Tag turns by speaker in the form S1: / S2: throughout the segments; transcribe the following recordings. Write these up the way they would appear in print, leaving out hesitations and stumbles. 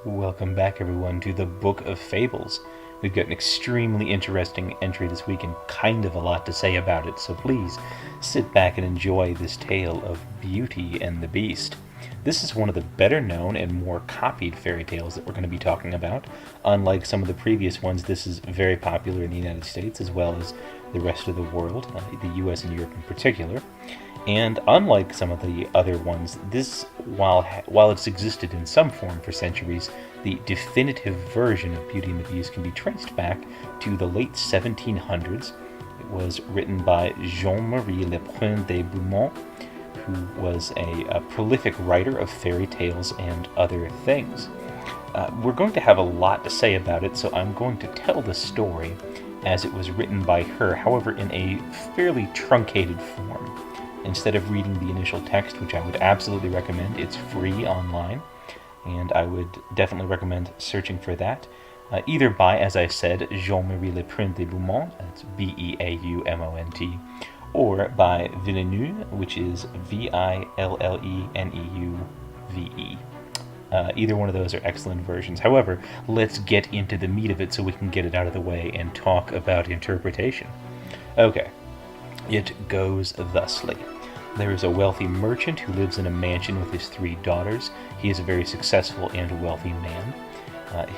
S1: Welcome back, everyone, to the Book of Fables. We've got an extremely interesting entry this week and kind of a lot to say about it, so please sit back and enjoy this tale of Beauty and the Beast. This is one of the better known and more copied fairy tales that we're going to be talking about. Unlike some of the previous ones, this is very popular in the United States as well as the rest of the world, the US and Europe in particular. And unlike some of the other ones, this, while it's existed in some form for centuries, the definitive version of Beauty and the Beast can be traced back to the late 1700s. It was written by Jean-Marie Lebrun de Beaumont, who was a prolific writer of fairy tales and other things. We're going to have a lot to say about it, so I'm going to tell the story as it was written by her, however in a fairly truncated form. Instead of reading the initial text, which I would absolutely recommend, it's free online, and I would definitely recommend searching for that, either by, as I said, Jean-Marie Lebrun de Beaumont, that's Beaumont, or by Villeneuve, which is Villeneuve. Either one of those are excellent versions. However, let's get into the meat of it so we can get it out of the way and talk about interpretation. Okay. It goes thusly. There is a wealthy merchant who lives in a mansion with his 3 daughters. He is a very successful and wealthy man.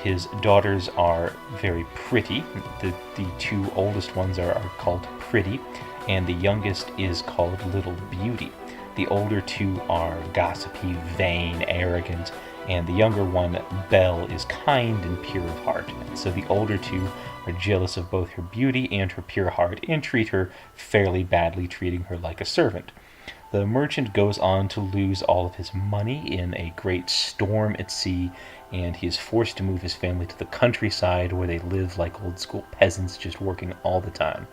S1: His daughters are very pretty. The 2 oldest ones are called Pretty, and the youngest is called Little Beauty. The older 2 are gossipy, vain, arrogant, and the younger one, Belle, is kind and pure of heart. And so the older 2 are jealous of both her beauty and her pure heart and treat her fairly badly, treating her like a servant. The merchant goes on to lose all of his money in a great storm at sea, and he is forced to move his family to the countryside where they live like old school peasants, just working all the time.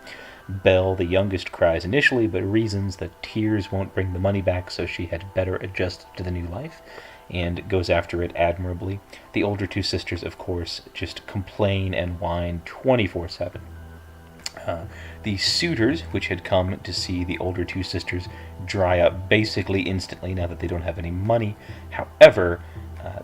S1: Belle, the youngest, cries initially, but reasons that tears won't bring the money back, so she had better adjust to the new life, and goes after it admirably. The older 2 sisters, of course, just complain and whine 24/7. The suitors, which had come to see the older 2 sisters, dry up basically instantly now that they don't have any money. However,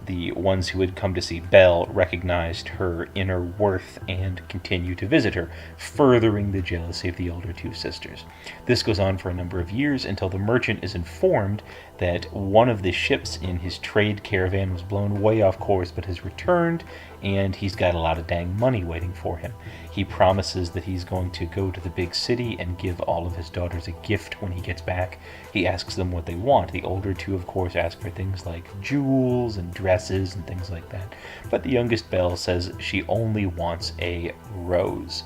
S1: the ones who had come to see Belle recognized her inner worth and continue to visit her, furthering the jealousy of the older 2 sisters. This goes on for a number of years until the merchant is informed that one of the ships in his trade caravan was blown way off course but has returned, and he's got a lot of dang money waiting for him. He promises that he's going to go to the big city and give all of his daughters a gift when he gets back. He asks them what they want. The older 2, of course, ask for things like jewels and dresses and things like that. But the youngest, Belle, says she only wants a rose.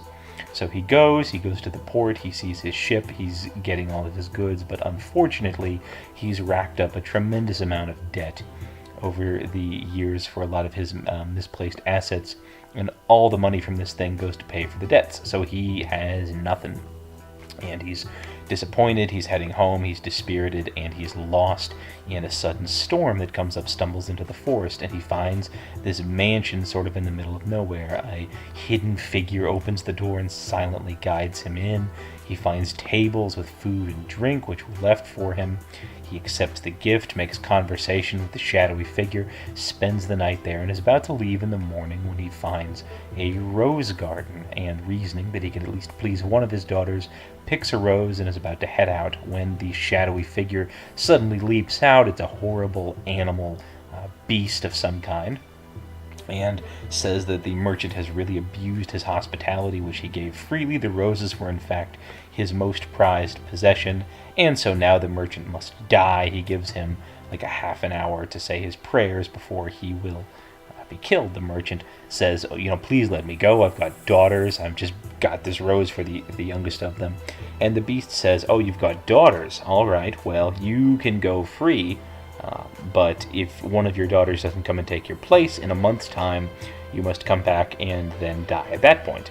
S1: So he goes to the port, he sees his ship, he's getting all of his goods, but unfortunately, he's racked up a tremendous amount of debt over the years for a lot of his misplaced assets, and all the money from this thing goes to pay for the debts, so he has nothing. And he's disappointed, he's heading home, he's dispirited, and he's lost in a sudden storm that comes up, stumbles into the forest, and he finds this mansion sort of in the middle of nowhere. A hidden figure opens the door and silently guides him in. He finds tables with food and drink, which were left for him. He accepts the gift, makes conversation with the shadowy figure, spends the night there, and is about to leave in the morning when he finds a rose garden, and reasoning that he can at least please one of his daughters, picks a rose and is about to head out when the shadowy figure suddenly leaps out. It's a horrible animal, beast of some kind, and says that the merchant has really abused his hospitality, which he gave freely. The roses were in fact his most prized possession, and so now the merchant must die. He gives him like a half an hour to say his prayers before he will be killed. The merchant says, please let me go. I've got daughters. I've just got this rose for the youngest of them. And the beast says, oh, you've got daughters. All right, well, you can go free. But if one of your daughters doesn't come and take your place in a month's time, you must come back and then die at that point.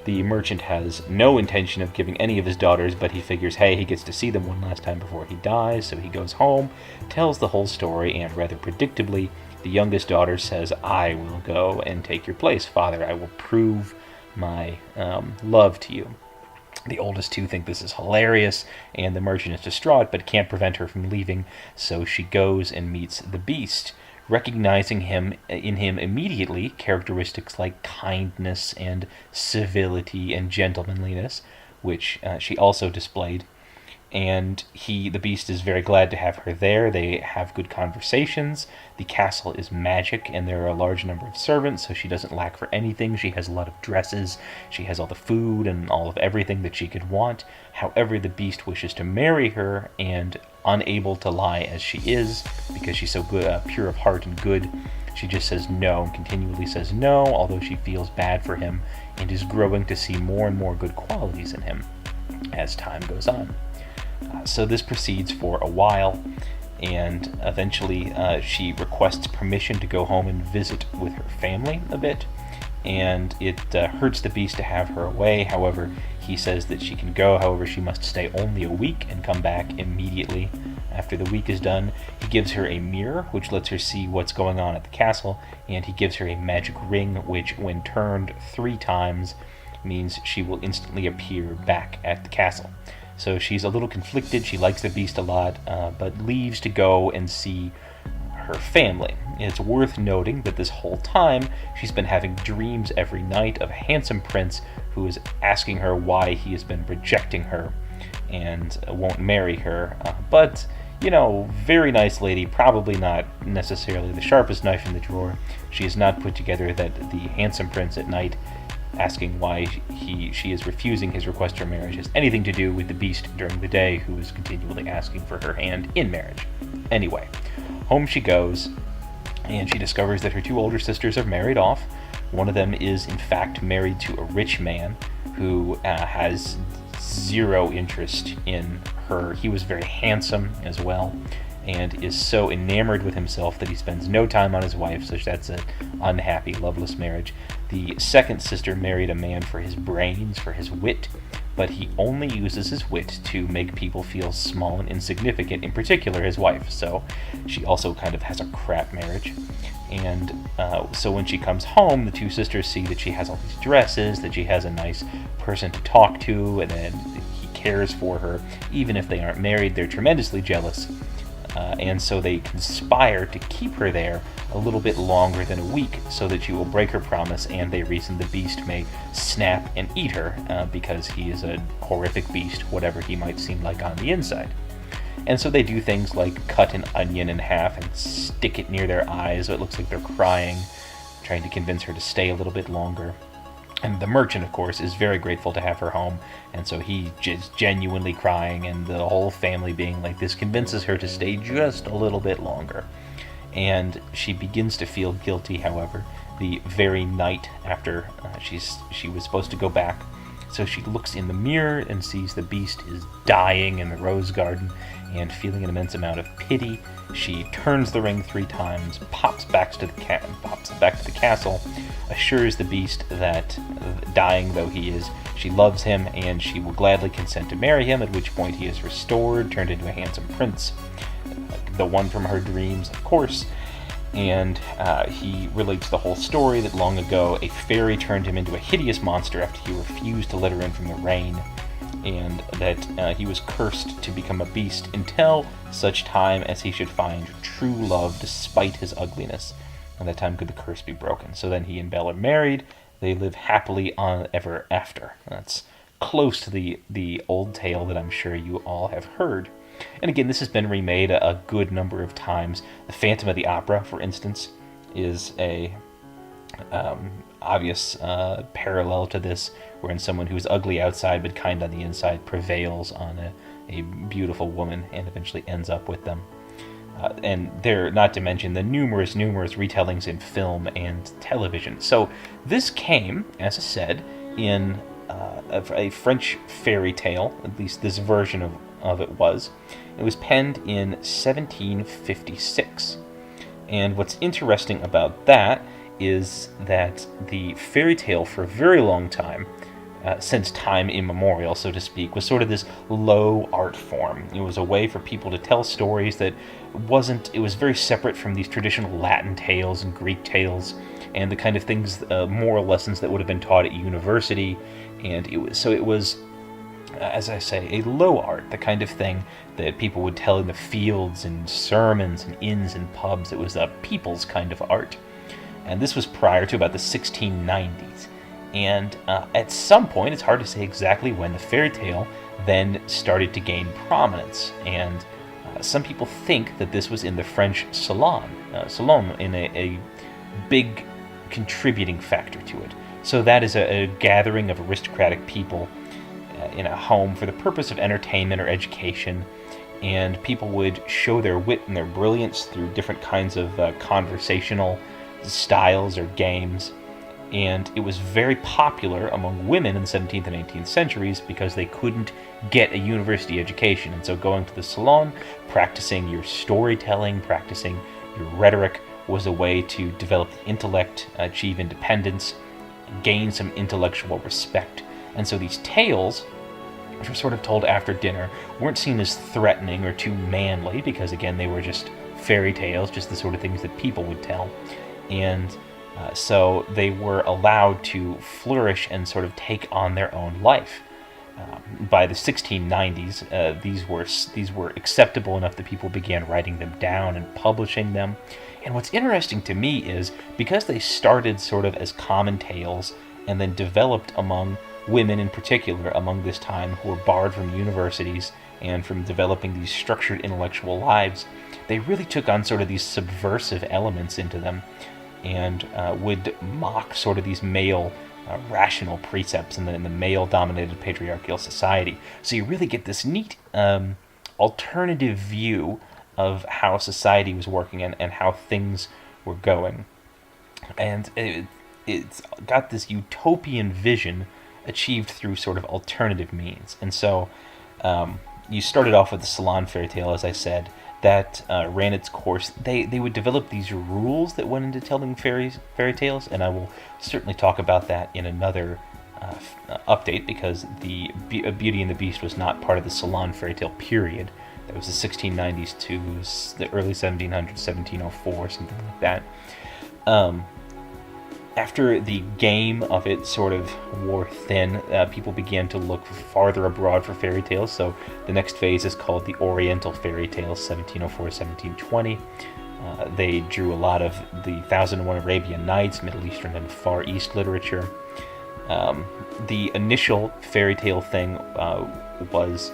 S1: The merchant has no intention of giving any of his daughters, but he figures, hey, he gets to see them one last time before he dies, so he goes home, tells the whole story, and rather predictably, the youngest daughter says, I will go and take your place, Father. I will prove my love to you. The oldest 2 think this is hilarious, and the merchant is distraught, but can't prevent her from leaving, so she goes and meets the beast, recognizing in him immediately characteristics like kindness and civility and gentlemanliness, which she also displayed. And the beast is very glad to have her there. They have good conversations. The castle is magic, and there are a large number of servants, so she doesn't lack for anything. She has a lot of dresses. She has all the food and all of everything that she could want. However, the beast wishes to marry her, and unable to lie as she is, because she's so good, pure of heart and good, she just says no, and continually says no, although she feels bad for him, and is growing to see more and more good qualities in him as time goes on. So this proceeds for a while, and eventually she requests permission to go home and visit with her family a bit, and it hurts the beast to have her away. However, he says that she can go, however she must stay only a week and come back immediately after the week is done. He gives her a mirror, which lets her see what's going on at the castle, and he gives her a magic ring, which when turned 3 times means she will instantly appear back at the castle. So she's a little conflicted. She likes the beast a lot, but leaves to go and see her family. It's worth noting that this whole time she's been having dreams every night of a handsome prince who is asking her why he has been rejecting her and won't marry her. But, very nice lady, probably not necessarily the sharpest knife in the drawer. She has not put together that the handsome prince at night asking why she is refusing his request for marriage has anything to do with the beast during the day, who is continually asking for her hand in marriage. Anyway, home she goes, and she discovers that her 2 older sisters are married off. One of them is in fact married to a rich man who has 0 interest in her. He was very handsome as well, and is so enamored with himself that he spends no time on his wife, so that's an unhappy, loveless marriage. The second sister married a man for his brains, for his wit, but he only uses his wit to make people feel small and insignificant, in particular his wife, so she also kind of has a crap marriage. And so when she comes home, the 2 sisters see that she has all these dresses, that she has a nice person to talk to, and that he cares for her. Even if they aren't married, they're tremendously jealous. And so they conspire to keep her there a little bit longer than a week so that she will break her promise, and they reason the beast may snap and eat her because he is a horrific beast, whatever he might seem like on the inside. And so they do things like cut an onion in half and stick it near their eyes so it looks like they're crying, trying to convince her to stay a little bit longer. And the merchant, of course, is very grateful to have her home, and so he is genuinely crying, and the whole family being like this convinces her to stay just a little bit longer. And she begins to feel guilty, however, the very night after she was supposed to go back. So she looks in the mirror and sees the beast is dying in the rose garden, and feeling an immense amount of pity, she turns the ring 3 times, pops back to the castle, assures the beast that, dying though he is, she loves him and she will gladly consent to marry him, at which point he is restored, turned into a handsome prince, the one from her dreams, of course. And he relates the whole story that long ago a fairy turned him into a hideous monster after he refused to let her in from the rain, and that he was cursed to become a beast until such time as he should find true love despite his ugliness. And that time could the curse be broken. So then he and Belle are married. They live happily on ever after. That's close to the old tale that I'm sure you all have heard. And again, this has been remade a good number of times. The Phantom of the Opera, for instance, is a obvious parallel to this, wherein someone who is ugly outside but kind on the inside prevails on a beautiful woman and eventually ends up with them. And there, not to mention the numerous retellings in film and television. So this came, as I said, in a French fairy tale, at least this version of it was. It was penned in 1756. And what's interesting about that is that the fairy tale for a very long time, since time immemorial, so to speak, was sort of this low art form. It was a way for people to tell stories that it was very separate from these traditional Latin tales and Greek tales and the kind of things, moral lessons that would have been taught at university. And it was as I say, a low art, the kind of thing that people would tell in the fields and sermons and inns and pubs. It was a people's kind of art. And this was prior to about the 1690s. And at some point, it's hard to say exactly when, the fairy tale then started to gain prominence. And some people think that this was in the French salon in a big contributing factor to it. So that is a gathering of aristocratic people in a home for the purpose of entertainment or education, and people would show their wit and their brilliance through different kinds of conversational styles or games. And it was very popular among women in the 17th and 18th centuries because they couldn't get a university education. And so going to the salon, practicing your storytelling, practicing your rhetoric, was a way to develop the intellect, achieve independence, gain some intellectual respect. And so these tales, which were sort of told after dinner, weren't seen as threatening or too manly because, again, they were just fairy tales, just the sort of things that people would tell. And so they were allowed to flourish and sort of take on their own life. By the 1690s, these were acceptable enough that people began writing them down and publishing them. And what's interesting to me is, because they started sort of as common tales and then developed among women in particular among this time who were barred from universities and from developing these structured intellectual lives, they really took on sort of these subversive elements into them and would mock sort of these male rational precepts in the male-dominated patriarchal society. So you really get this neat alternative view of how society was working and how things were going. And it's got this utopian vision achieved through sort of alternative means. And so you started off with the salon fairy tale, as I said, that ran its course. They would develop these rules that went into telling fairy tales, and I will certainly talk about that in another update, because the Beauty and the Beast was not part of the salon fairy tale period. That was the 1690s to the early 1700s, 1704, something like that. After the game of it sort of wore thin, people began to look farther abroad for fairy tales. So the next phase is called the Oriental Fairy Tales, 1704, 1720. They drew a lot of the 1001 Arabian Nights, Middle Eastern and Far East literature. The initial fairy tale thing was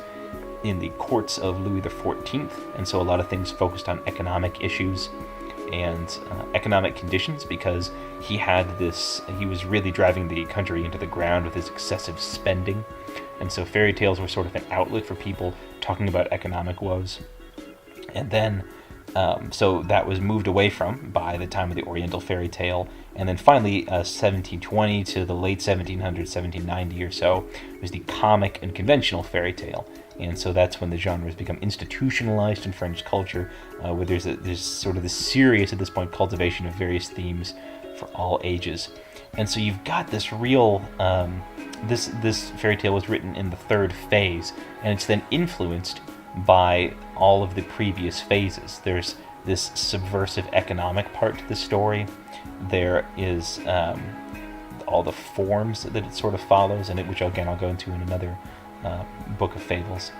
S1: in the courts of Louis XIV, and so a lot of things focused on economic issues and economic conditions, because he was really driving the country into the ground with his excessive spending. And so fairy tales were sort of an outlet for people talking about economic woes. And then so that was moved away from by the time of the Oriental fairy tale. And then finally, 1720 to the late 1700s, 1790 or so, was the comic and conventional fairy tale. And so that's when the genre has become institutionalized in French culture, where there's sort of this serious, at this point, cultivation of various themes for all ages. And so you've got this real, this fairy tale was written in the third phase, and it's then influenced by all of the previous phases. There's this subversive economic part to the story. There is all the forms that it sort of follows, and which again I'll go into in another book of Fables.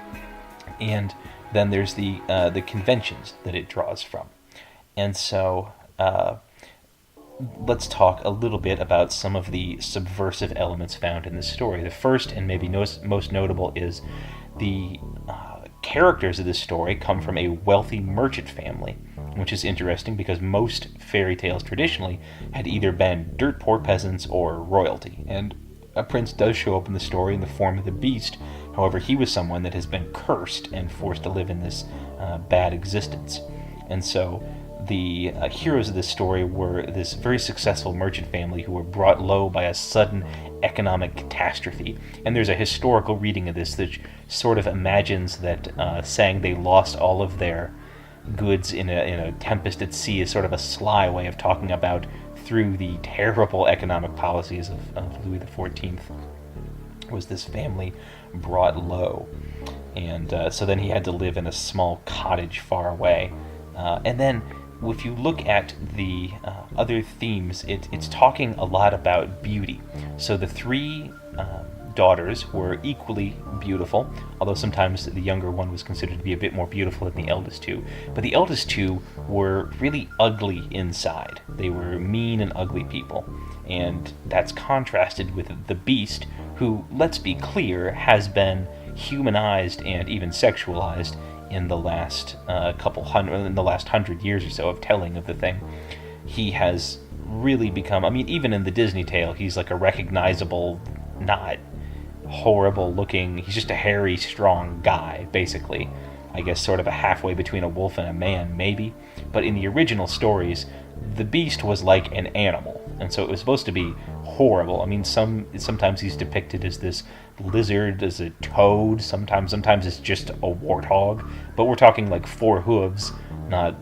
S1: And then there's the conventions that it draws from. And so let's talk a little bit about some of the subversive elements found in the story. The first, and maybe most notable, is the characters of this story come from a wealthy merchant family, which is interesting because most fairy tales traditionally had either been dirt poor peasants or royalty. And a prince does show up in the story in the form of the Beast. However, he was someone that has been cursed and forced to live in this bad existence. And so the heroes of this story were this very successful merchant family who were brought low by a sudden economic catastrophe. And there's a historical reading of this that sort of imagines that saying they lost all of their goods in a tempest at sea is sort of a sly way of talking about through the terrible economic policies of Louis XIV was this family brought low. And so then he had to live in a small cottage far away. And then if you look at the other themes, it's talking a lot about beauty. So the three daughters were equally beautiful, although sometimes the younger one was considered to be a bit more beautiful than the eldest two. But the eldest two were really ugly inside. They were mean and ugly people. And that's contrasted with the Beast, who, let's be clear, has been humanized and even sexualized in the last in the last 100 years or so of telling of the thing. He has really become, I mean, even in the Disney tale, he's like a recognizable, not horrible looking, he's just a hairy, strong guy, basically. I guess sort of a halfway between a wolf and a man, maybe. But in the original stories, the Beast was like an animal, and so it was supposed to be horrible. I mean, sometimes he's depicted as this lizard, as a toad, sometimes it's just a warthog, but we're talking like 4 hooves, not,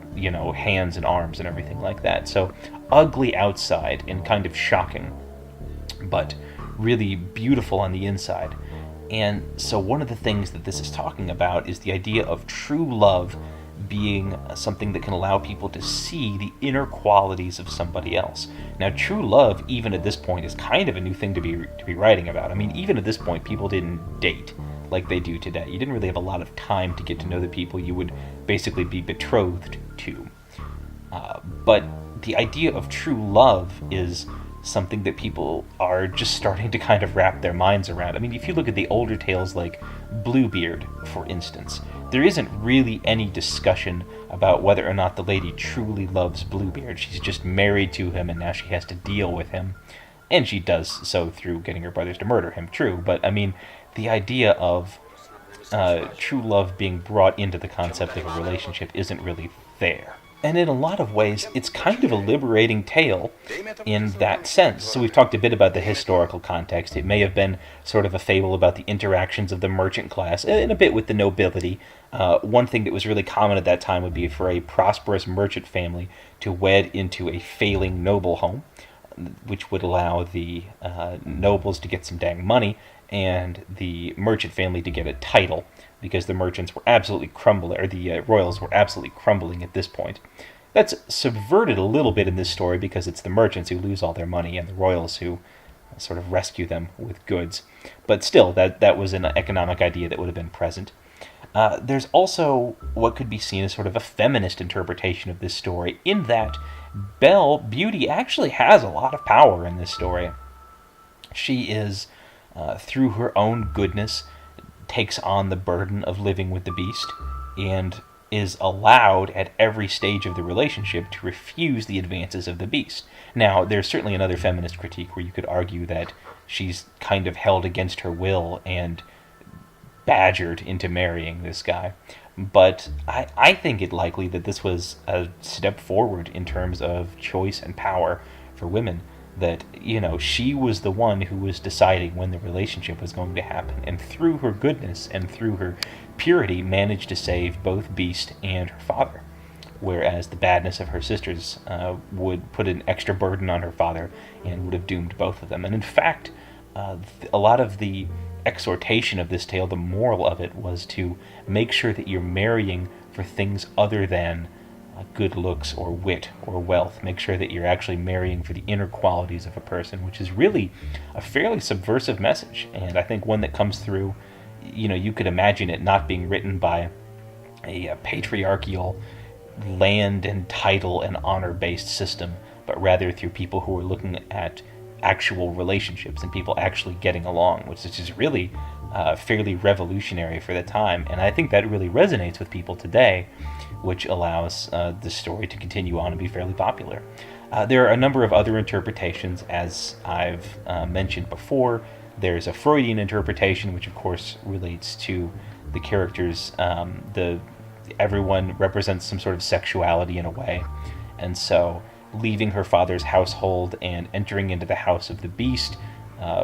S1: hands and arms and everything like that. So ugly outside and kind of shocking, but really beautiful on the inside. And so one of the things that this is talking about is the idea of true love being something that can allow people to see the inner qualities of somebody else. Now, true love, even at this point, is kind of a new thing to be writing about. I mean, even at this point, people didn't date like they do today. You didn't really have a lot of time to get to know the people you would basically be betrothed to. But the idea of true love is something that people are just starting to kind of wrap their minds around. I mean, if you look at the older tales like Bluebeard, for instance, there isn't really any discussion about whether or not the lady truly loves Bluebeard. She's just married to him, and now she has to deal with him. And she does so through getting her brothers to murder him, true. But, I mean, the idea of true love being brought into the concept of a relationship isn't really there. And in a lot of ways, it's kind of a liberating tale in that sense. So we've talked a bit about the historical context. It may have been sort of a fable about the interactions of the merchant class, and a bit with the nobility. One thing that was really common at that time would be for a prosperous merchant family to wed into a failing noble home, which would allow the nobles to get some dang money, and the merchant family to get a title, because the merchants were absolutely crumbling, or the royals were absolutely crumbling at this point. That's subverted a little bit in this story because it's the merchants who lose all their money and the royals who sort of rescue them with goods. But still, that was an economic idea that would have been present. There's also what could be seen as sort of a feminist interpretation of this story, in that Beauty actually has a lot of power in this story. She is, through her own goodness, takes on the burden of living with the Beast, and is allowed at every stage of the relationship to refuse the advances of the Beast. Now, there's certainly another feminist critique where you could argue that she's kind of held against her will and badgered into marrying this guy. But I think it likely that this was a step forward in terms of choice and power for women. That, she was the one who was deciding when the relationship was going to happen, and through her goodness and through her purity managed to save both Beast and her father, whereas the badness of her sisters would put an extra burden on her father and would have doomed both of them. And in fact, a lot of the exhortation of this tale, the moral of it, was to make sure that you're marrying for things other than good looks or wit or wealth. Make sure that you're actually marrying for the inner qualities of a person, which is really a fairly subversive message, and I think one that comes through, you could imagine it not being written by a patriarchal land and title and honor-based system, but rather through people who are looking at actual relationships and people actually getting along, which is just really fairly revolutionary for the time. And I think that really resonates with people today, which allows this story to continue on and be fairly popular. There are a number of other interpretations, as I've mentioned before. There's a Freudian interpretation, which of course relates to the characters. Everyone represents some sort of sexuality in a way, and so leaving her father's household and entering into the house of the Beast,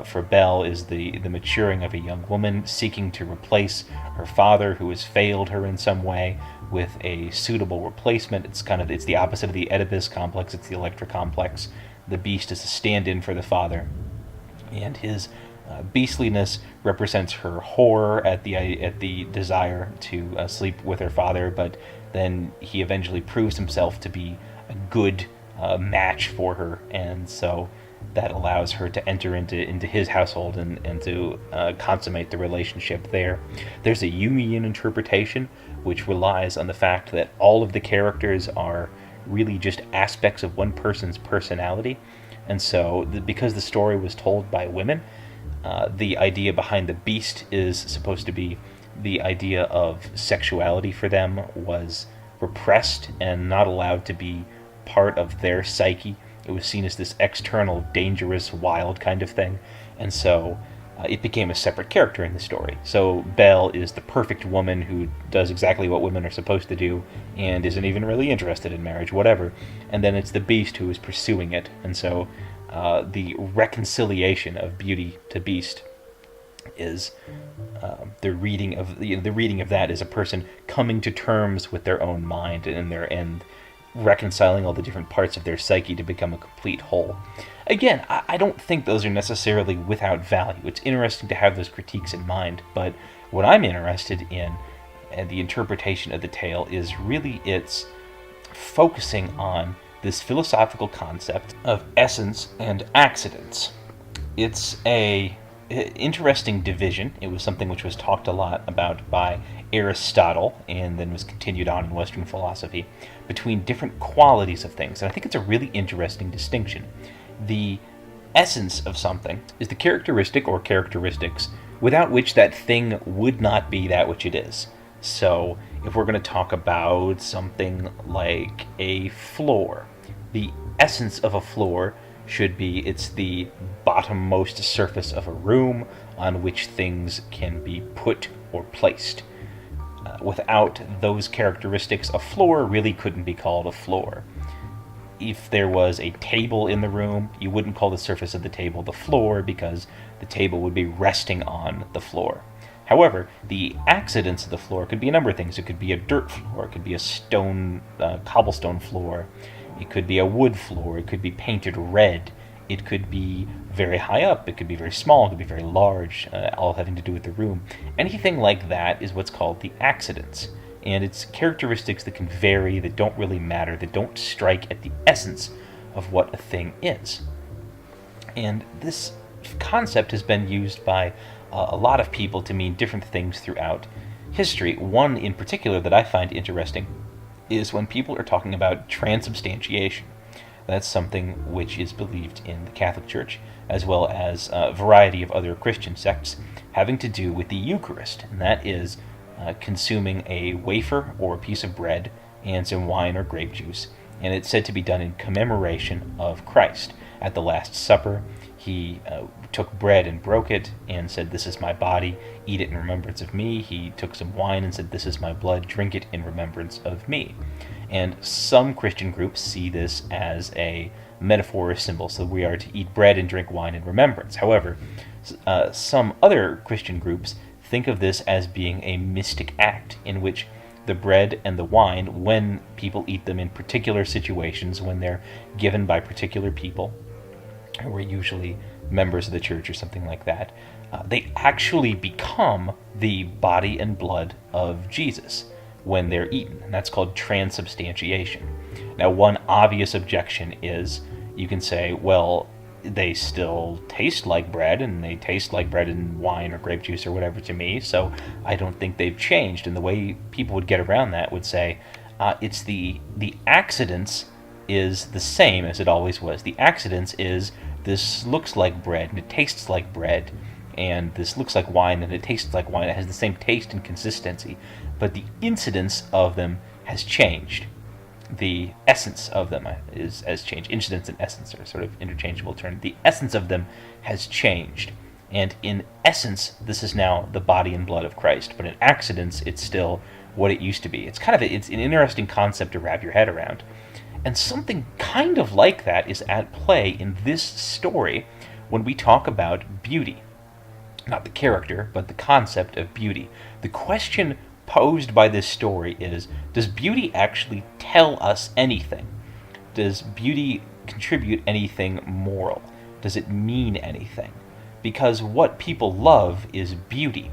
S1: for Belle, is the maturing of a young woman seeking to replace her father, who has failed her in some way, with a suitable replacement. It's the opposite of the Oedipus complex. It's the Electra complex. The Beast is a stand-in for the father, and his beastliness represents her horror at the desire to sleep with her father. But then he eventually proves himself to be a good match for her, and so that allows her to enter into his household and to consummate the relationship there. There's a Jungian interpretation, which relies on the fact that all of the characters are really just aspects of one person's personality. And so, because the story was told by women, the idea behind the beast is supposed to be the idea of sexuality for them was repressed and not allowed to be part of their psyche. It was seen as this external, dangerous, wild kind of thing. And so it became a separate character in the story. So Belle is the perfect woman who does exactly what women are supposed to do and isn't even really interested in marriage, whatever. And then it's the beast who is pursuing it. And so the reconciliation of beauty to beast is the reading of that is a person coming to terms with their own mind and reconciling all the different parts of their psyche to become a complete whole. Again, I don't think those are necessarily without value. It's interesting to have those critiques in mind, but what I'm interested in and the interpretation of the tale is really its focusing on this philosophical concept of essence and accidents. It's a interesting division. It was something which was talked a lot about by Aristotle and then was continued on in Western philosophy between different qualities of things. And I think it's a really interesting distinction. The essence of something is the characteristic or characteristics without which that thing would not be that which it is. So if we're going to talk about something like a floor, the essence of a floor should be it's the bottommost surface of a room on which things can be put or placed. Without those characteristics, a floor really couldn't be called a floor. If there was a table in the room, you wouldn't call the surface of the table the floor because the table would be resting on the floor. However, the accidents of the floor could be a number of things. It could be a dirt floor, it could be a stone, cobblestone floor, it could be a wood floor, it could be painted red, it could be very high up, it could be very small, it could be very large, all having to do with the room. Anything like that is what's called the accidents. And it's characteristics that can vary, that don't really matter, that don't strike at the essence of what a thing is. And this concept has been used by a lot of people to mean different things throughout history. One in particular that I find interesting is when people are talking about transubstantiation. That's something which is believed in the Catholic Church, as well as a variety of other Christian sects, having to do with the Eucharist, and that is consuming a wafer or a piece of bread and some wine or grape juice, and it's said to be done in commemoration of Christ. At the Last Supper, he took bread and broke it and said, "This is my body, eat it in remembrance of me." He took some wine and said, "This is my blood, drink it in remembrance of me." And some Christian groups see this as a metaphor or symbol, so we are to eat bread and drink wine in remembrance. However, some other Christian groups think of this as being a mystic act in which the bread and the wine, when people eat them in particular situations, when they're given by particular people, who are usually members of the church or something like that, they actually become the body and blood of Jesus when they're eaten, and that's called transubstantiation. Now, one obvious objection is you can say, well, they still taste like bread, and they taste like bread and wine or grape juice or whatever to me, so I don't think they've changed. And the way people would get around that would say, it's the accidents is the same as it always was. The accidents is this looks like bread and it tastes like bread, and this looks like wine and it tastes like wine. It has the same taste and consistency, but the incidence of them has changed. The essence of them has changed. Incidence and essence are sort of interchangeable terms. The essence of them has changed. And in essence, this is now the body and blood of Christ. But in accidents, it's still what it used to be. It's an interesting concept to wrap your head around. And something kind of like that is at play in this story when we talk about beauty. Not the character, but the concept of beauty. The question posed by this story is, does beauty actually tell us anything? Does beauty contribute anything moral? Does it mean anything? Because what people love is beauty.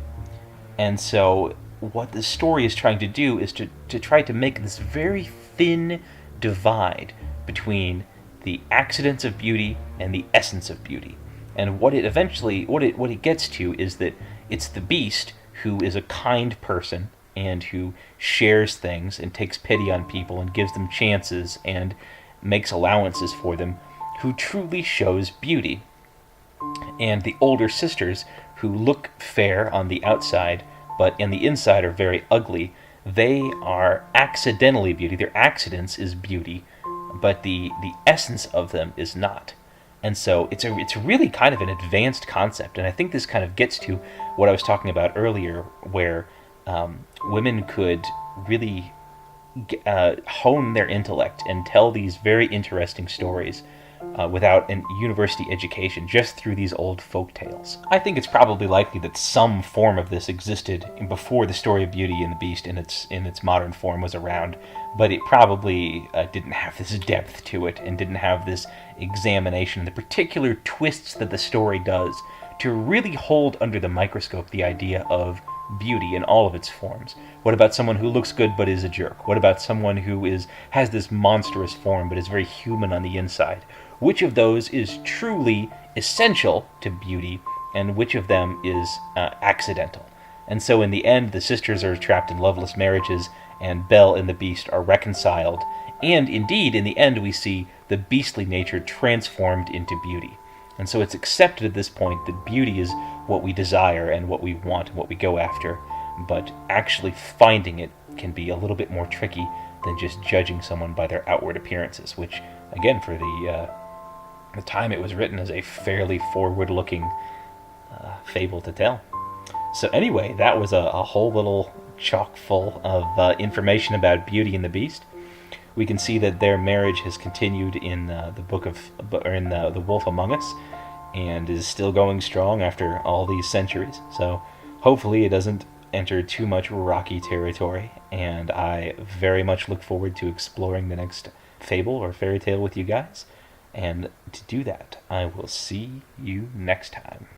S1: And so what the story is trying to do is to try to make this very thin divide between the accidents of beauty and the essence of beauty. And what it gets to is that it's the beast who is a kind person and who shares things and takes pity on people and gives them chances and makes allowances for them, who truly shows beauty. And the older sisters, who look fair on the outside but on the inside are very ugly, they are accidentally beauty. Their accidents is beauty, but the essence of them is not. And so it's really kind of an advanced concept, and I think this kind of gets to what I was talking about earlier, where women could really hone their intellect and tell these very interesting stories without a university education, just through these old folk tales. I think it's probably likely that some form of this existed before the story of Beauty and the Beast in its modern form was around, but it probably didn't have this depth to it and didn't have this examination, the particular twists that the story does to really hold under the microscope the idea of beauty in all of its forms. What about someone who looks good but is a jerk? What about someone who has this monstrous form but is very human on the inside? Which of those is truly essential to beauty, and which of them is accidental? And so in the end, the sisters are trapped in loveless marriages, and Belle and the Beast are reconciled. And indeed, in the end, we see the beastly nature transformed into beauty. And so it's accepted at this point that beauty is what we desire and what we want and what we go after, but actually finding it can be a little bit more tricky than just judging someone by their outward appearances, which, again, for the time it was written, is a fairly forward-looking fable to tell. So anyway, that was a whole little chock full of information about Beauty and the Beast. We can see that their marriage has continued in the Wolf Among Us, and is still going strong after all these centuries. So hopefully it doesn't enter too much rocky territory, and I very much look forward to exploring the next fable or fairy tale with you guys. And to do that, I will see you next time.